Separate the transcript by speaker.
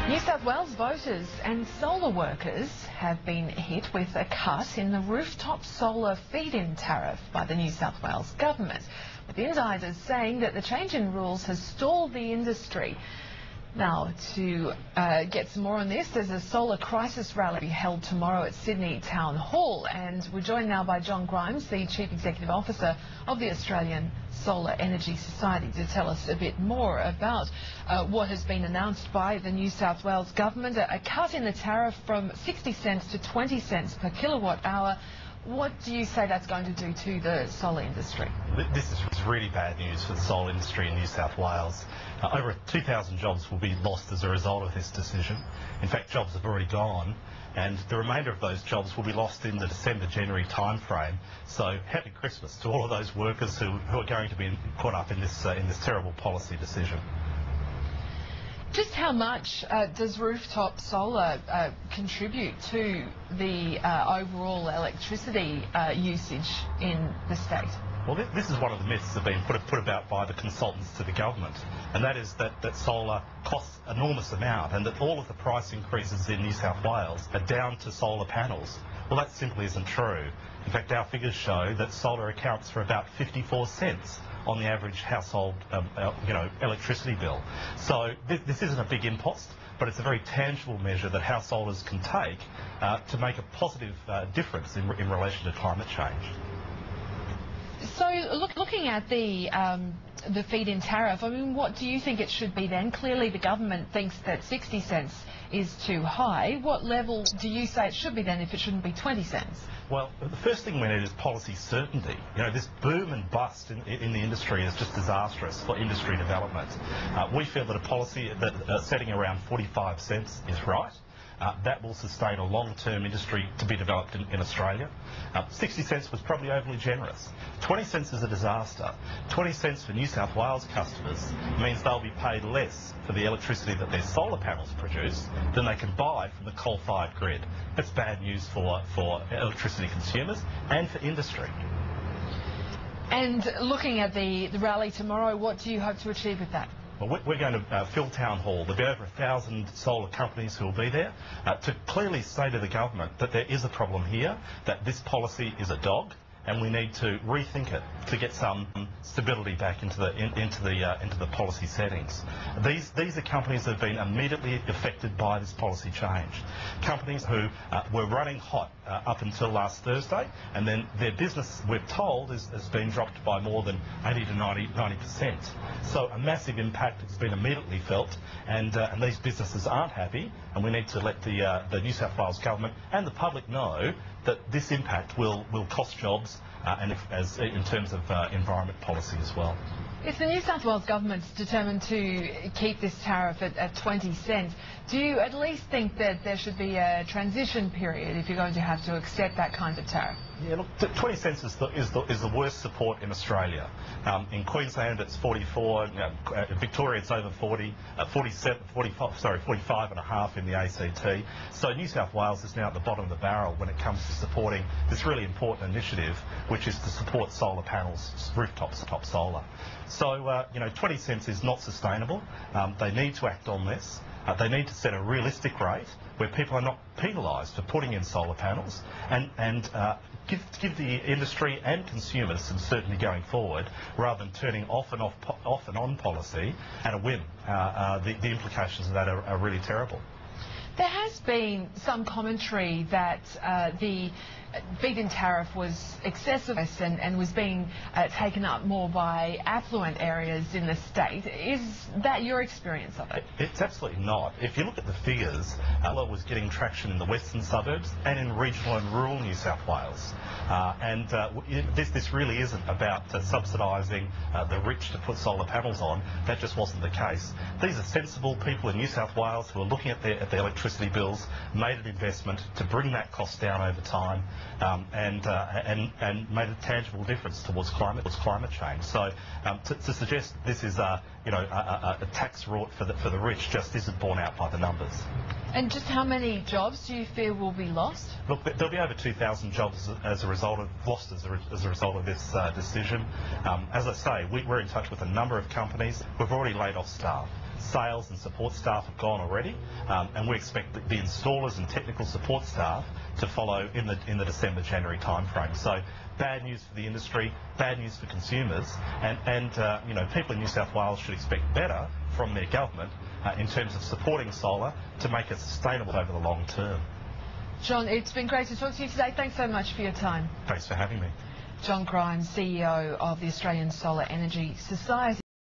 Speaker 1: New South Wales voters and solar workers have been hit with a cut in the rooftop solar feed-in tariff by the New South Wales government, with insiders saying that the change in rules has stalled the industry. Now, to get some more on this, there's a solar crisis rally held tomorrow at Sydney Town Hall, and we're joined now by John Grimes, the Chief Executive Officer of the Australian Solar Energy Society, to tell us a bit more about what has been announced by the New South Wales government, a cut in the tariff from 60 cents to 20 cents per kilowatt hour. What do you say that's going to do to the solar industry?
Speaker 2: This is really bad news for the solar industry in New South Wales. Over 2,000 jobs will be lost as a result of this decision. In fact, jobs have already gone, and the remainder of those jobs will be lost in the December-January timeframe. So happy Christmas to all of those workers who are going to be caught up in this terrible policy decision.
Speaker 1: Just how much does rooftop solar contribute to the overall electricity usage in the state?
Speaker 2: Well, this is one of the myths that have been put about by the consultants to the government, and that is that solar costs an enormous amount and that all of the price increases in New South Wales are down to solar panels. Well, that simply isn't true. In fact, our figures show that solar accounts for about 54 cents on the average household electricity bill. So this isn't a big impost, but it's a very tangible measure that householders can take to make a positive difference in relation to climate change.
Speaker 1: So looking at the feed-in tariff, I mean, what do you think it should be then? Clearly the government thinks that 60 cents is too high. What level do you say it should be then if it shouldn't be 20 cents?
Speaker 2: Well, the first thing we need is policy certainty. You know, this boom and bust in the industry is just disastrous for industry development. We feel that a policy that setting around 45 cents is right. That will sustain a long-term industry to be developed in Australia. 60 cents was probably overly generous. 20 cents is a disaster. 20 cents for New South Wales customers means they'll be paid less for the electricity that their solar panels produce than they can buy from the coal-fired grid. That's bad news for electricity consumers and for industry.
Speaker 1: And looking at the rally tomorrow, what do you hope to achieve with that?
Speaker 2: Well, we're going to fill Town Hall. There'll be over 1,000 solar companies who will be there to clearly say to the government that there is a problem here, that this policy is a dog, and we need to rethink it to get some stability back into the policy settings. These are companies that have been immediately affected by this policy change. Companies who were running hot up until last Thursday, and then their business, we're told, has been dropped by more than 80 to 90%. So a massive impact has been immediately felt, and these businesses aren't happy, and we need to let the New South Wales government and the public know that this impact will cost jobs and in terms of environment policy as well.
Speaker 1: If the New South Wales government's determined to keep this tariff at 20 cents, do you at least think that there should be a transition period if you're going to have to accept that kind of tariff?
Speaker 2: Yeah, look, 20 cents is the worst support in Australia. In Queensland it's 44, Victoria it's over 40, 45 and a half in the ACT. So New South Wales is now at the bottom of the barrel when it comes to supporting this really important initiative, which is to support solar panels, rooftop solar. So 20 cents is not sustainable. They need to act on this. They need to set a realistic rate where people are not penalised for putting in solar panels, and give the industry and consumers some certainty going forward, rather than turning off and on policy at a whim. The implications of that are really terrible.
Speaker 1: There has been some commentary that the feed-in tariff was excessive and was being taken up more by affluent areas in the state. Is that your experience of it?
Speaker 2: It's absolutely not. If you look at the figures, solar was getting traction in the western suburbs and in regional and rural New South Wales. This really isn't about subsidising the rich to put solar panels on. That just wasn't the case. These are sensible people in New South Wales who are looking at their electricity bills, made an investment to bring that cost down over time, and made a tangible difference towards climate change. So to suggest this is a tax rort for the rich just isn't borne out by the numbers.
Speaker 1: And just how many jobs do you fear will be lost?
Speaker 2: Look, there'll be over 2,000 jobs lost as a result of this decision. As I say, we're in touch with a number of companies. We've already laid off staff. sales and support staff have gone already, and we expect the installers and technical support staff to follow in the December-January timeframe. So bad news for the industry, bad news for consumers, and you know, people in New South Wales should expect better from their government in terms of supporting solar to make it sustainable over the long term.
Speaker 1: John, it's been great to talk to you today. Thanks so much for your time.
Speaker 2: Thanks for having me.
Speaker 1: John Grimes, CEO of the Australian Solar Energy Society.